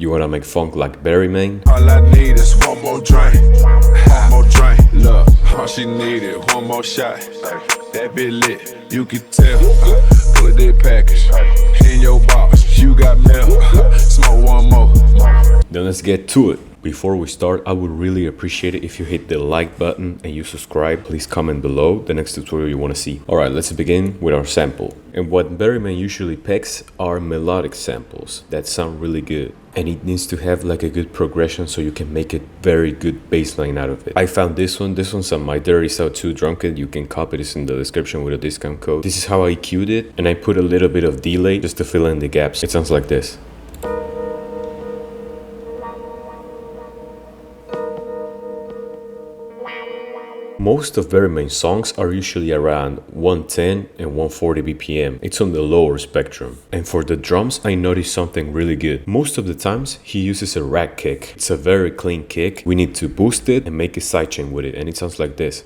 You wanna make funk like BERRYMANE? All I need is one more drink, one more drink. Look, all she needed, one more shot. That bit lit, you can tell. Put that package in your box. You got milk, smoke one more. Then let's get to it. Before we start, I would really appreciate it if you hit the like button and you subscribe. Please comment below the next tutorial you want to see. Alright, let's begin with our sample. And what BERRYMANE usually picks are melodic samples that sound really good. And it needs to have like a good progression so you can make a very good bass line out of it. I found this one's on my Dirty South 2 drum kit. You can copy this in the description with a discount code. This is how I cued it, and I put a little bit of delay just to fill in the gaps. It sounds like this. Most of BERRYMANE's songs are usually around 110 and 140 BPM. It's on the lower spectrum. And for the drums, I noticed something really good. Most of the times, he uses a rack kick. It's a very clean kick. We need to boost it and make a sidechain with it, and it sounds like this.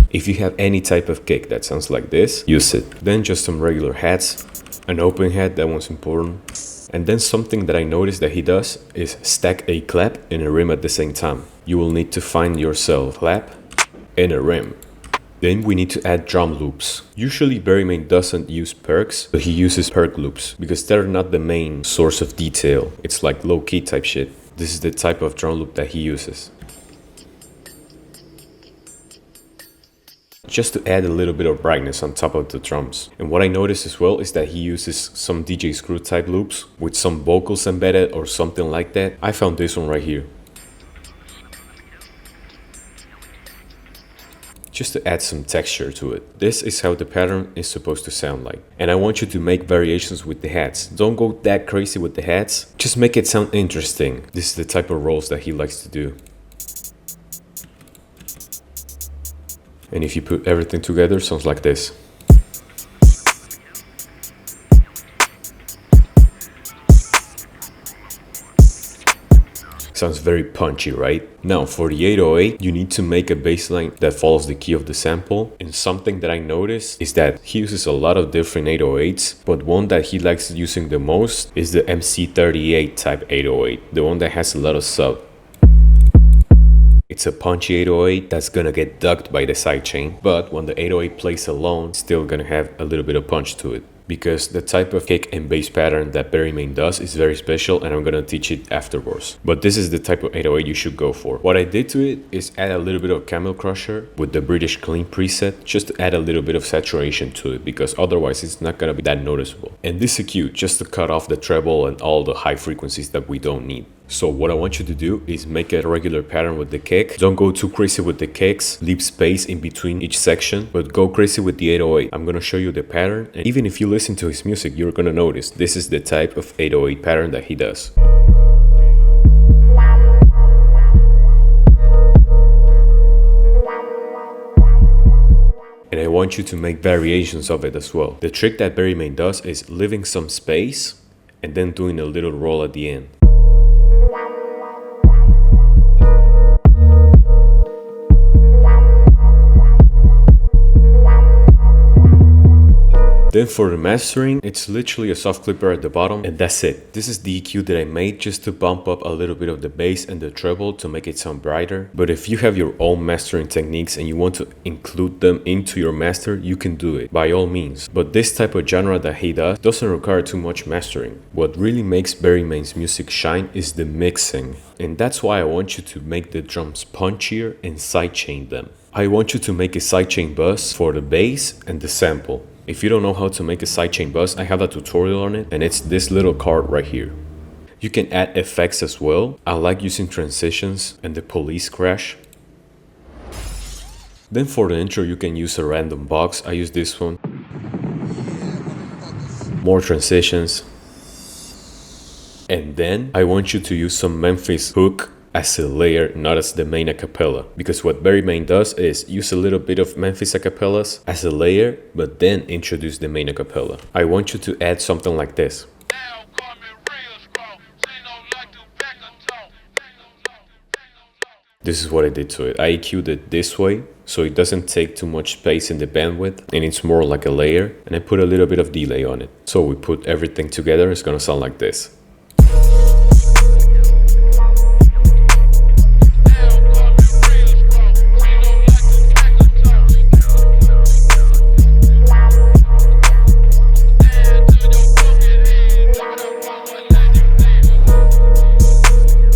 If you have any type of kick that sounds like this, use it. Then just some regular hats, an open hat, that one's important. And then something that I noticed that he does is stack a clap and a rim at the same time. You will need to find yourself clap and a rim. Then we need to add drum loops. Usually BERRYMANE doesn't use perks, but he uses perk loops because they're not the main source of detail. It's like low-key type shit. This is the type of drum loop that he uses. Just to add a little bit of brightness on top of the drums. And what I noticed as well is that he uses some DJ Screw type loops with some vocals embedded or something like that. I found this one right here. Just to add some texture to it. This is how the pattern is supposed to sound like. And I want you to make variations with the hats. Don't go that crazy with the hats. Just make it sound interesting. This is the type of rolls that he likes to do. And if you put everything together, it sounds like this. Sounds very punchy, right? Now for the 808, you need to make a bass line that follows the key of the sample. And something that I noticed is that he uses a lot of different 808s, but one that he likes using the most is the MC38 type 808, the one that has a lot of sub. It's a punchy 808 that's gonna get ducked by the sidechain, but when the 808 plays alone, it's still gonna have a little bit of punch to it. Because the type of kick and bass pattern that BERRYMANE does is very special, and I'm gonna teach it afterwards. But this is the type of 808 you should go for. What I did to it is add a little bit of Camel Crusher with the British Clean preset, just to add a little bit of saturation to it, because otherwise it's not gonna be that noticeable. And this EQ just to cut off the treble and all the high frequencies that we don't need. So what I want you to do is make a regular pattern with the kick. Don't go too crazy with the kicks. Leave space in between each section, but go crazy with the 808. I'm gonna show you the pattern, and even if you listen to his music, you're gonna notice this is the type of 808 pattern that he does. And I want you to make variations of it as well. The trick that BERRYMANE does is leaving some space and then doing a little roll at the end. Then for the mastering, it's literally a soft clipper at the bottom, and that's it. This is the EQ that I made just to bump up a little bit of the bass and the treble to make it sound brighter. But if you have your own mastering techniques and you want to include them into your master, you can do it, by all means. But this type of genre that he does doesn't require too much mastering. What really makes BERRYMANE's music shine is the mixing. And that's why I want you to make the drums punchier and sidechain them. I want you to make a sidechain buzz for the bass and the sample. If you don't know how to make a sidechain buzz, I have a tutorial on it, and it's this little card right here. You can add effects as well. I like using transitions and the police crash. Then for the intro, you can use a random box. I use this one. More transitions. And then I want you to use some Memphis hook as a layer, not as the main acapella. Because what BERRYMANE does is use a little bit of Memphis acapellas as a layer, but then introduce the main acapella. I want you to add something like this. This is what I did to it. I EQ'd it this way, so it doesn't take too much space in the bandwidth, and it's more like a layer, and I put a little bit of delay on it. So we put everything together, it's gonna sound like this.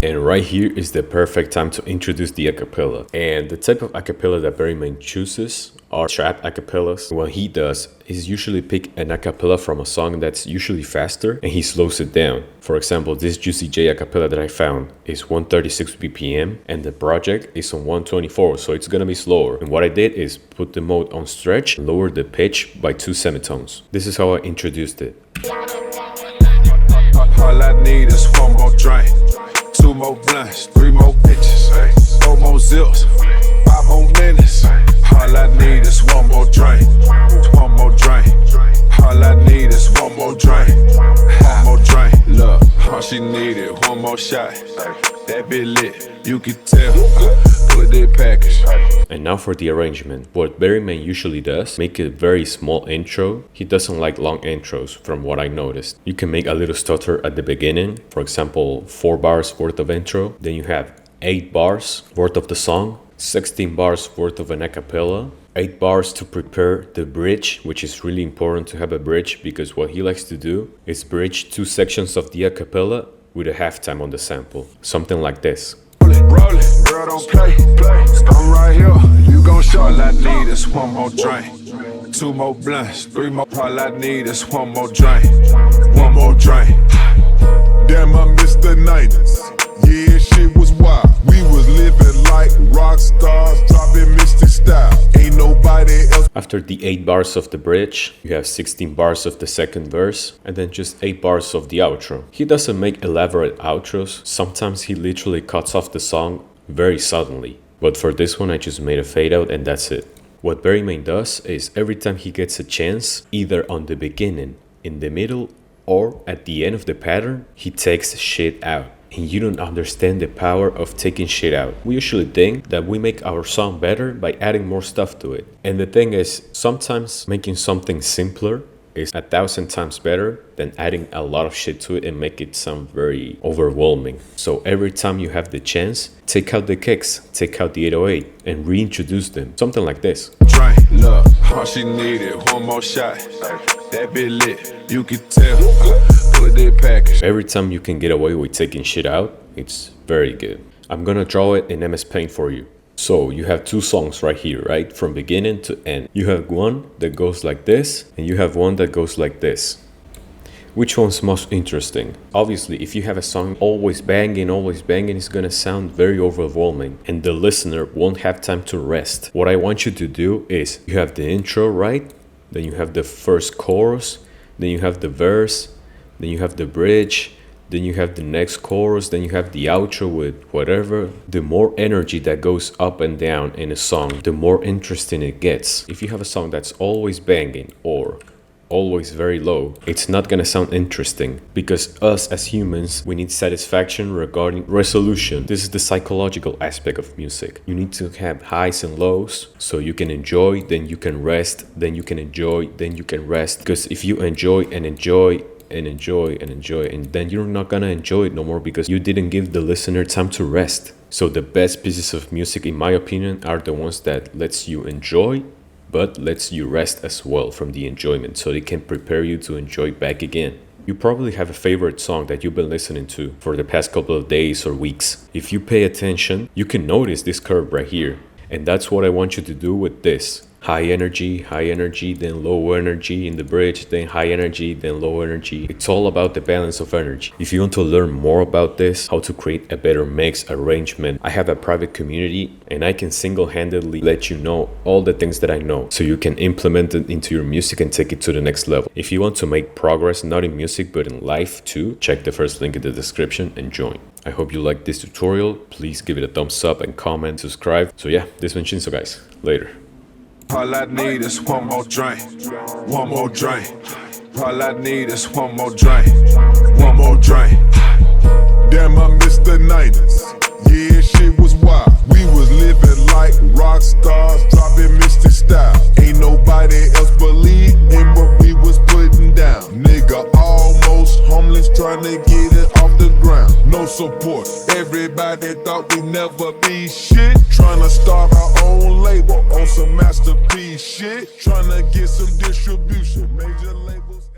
And right here is the perfect time to introduce the acapella. And the type of acapella that BERRYMANE chooses are trap acapellas. What he does is usually pick an acapella from a song that's usually faster and he slows it down. For example, this Juicy J acapella that I found is 136 BPM and the project is on 124, so it's gonna be slower. And what I did is put the mode on stretch and lower the pitch by 2 semitones. This is how I introduced it. All I need is one more drink, 2 more blunts, 3 more bitches, 4 more zips, 5 more minutes. All I need is one more drink, 1 more drink. All I need is one more drink, 1 more drink. Look, all she needed, 1 more shot. That bit lit, you can tell. Put that package. And now for the arrangement. What BERRYMANE usually does, make a very small intro. He doesn't like long intros from what I noticed. You can make a little stutter at the beginning. For example, 4 bars worth of intro. Then you have 8 bars worth of the song. 16 bars worth of an acapella. 8 bars to prepare the bridge, which is really important to have a bridge because what he likes to do is bridge 2 sections of the acapella with a halftime on the sample. Something like this. Roll it, girl, don't play. I'm right here, you gon' show. All I need is 1 more drink, 2 more blunts, 3 more. All I need is 1 more drink, 1 more drink. Damn, I missed the 90s. Yeah, shit was wild. We was living like rock stars, dropping mystic style. Ain't nobody else. After the 8 bars of the bridge, you have 16 bars of the second verse, and then just 8 bars of the outro. He doesn't make elaborate outros. Sometimes he literally cuts off the song very suddenly. But for this one, I just made a fade out and that's it. What BERRYMANE does is every time he gets a chance, either on the beginning, in the middle, or at the end of the pattern, he takes shit out. And you don't understand the power of taking shit out. We usually think that we make our song better by adding more stuff to it. And the thing is, sometimes making something simpler is 1,000 times better than adding a lot of shit to it and make it sound very overwhelming. So every time you have the chance, take out the kicks, take out the 808 and reintroduce them. Something like this. Drink, look, all she needed, 1 more shot. That bit lit, you can tell. Put that package. Every time you can get away with taking shit out, it's very good. I'm gonna draw it in MS Paint for you. So you have 2 songs right here, right? From beginning to end. You have one that goes like this, and you have one that goes like this. Which one's most interesting? Obviously, if you have a song always banging, it's gonna sound very overwhelming, and the listener won't have time to rest. What I want you to do is, you have the intro, right? Then you have the first chorus, then you have the verse, then you have the bridge, then you have the next chorus, then you have the outro with whatever. The more energy that goes up and down in a song, the more interesting it gets. If you have a song that's always banging or always very low, it's not gonna sound interesting because us as humans, we need satisfaction regarding resolution. This is the psychological aspect of music. You need to have highs and lows so you can enjoy, then you can rest, then you can enjoy, then you can rest. Because if you enjoy and enjoy and enjoy and enjoy, and then you're not gonna enjoy it no more because you didn't give the listener time to rest. So the best pieces of music, in my opinion, are the ones that lets you enjoy but lets you rest as well from the enjoyment, so they can prepare you to enjoy back again. You probably have a favorite song that you've been listening to for the past couple of days or weeks. If you pay attention, you can notice this curve right here, and that's what I want you to do with this. High energy, then low energy in the bridge, then high energy, then low energy. It's all about the balance of energy. If you want to learn more about this, how to create a better mix arrangement, I have a private community and I can single-handedly let you know all the things that I know so you can implement it into your music and take it to the next level. If you want to make progress, not in music but in life too, check the first link in the description and join. I hope you liked this tutorial. Please give it a thumbs up and comment, subscribe. So yeah, this has been Shinzo, guys. Later. All I need is 1 more drink, 1 more drink. All I need is 1 more drink, 1 more drink. Damn, I missed the 90s. Yeah, shit was wild. We was living like rock stars, dropping mystic style. Ain't nobody else believe in what we was putting down. Nigga almost homeless, trying to get it off the ground. No support, everybody thought we'd never be shit. Trying to start our own label on some masterpiece shit. Trying to get some distribution, major labels.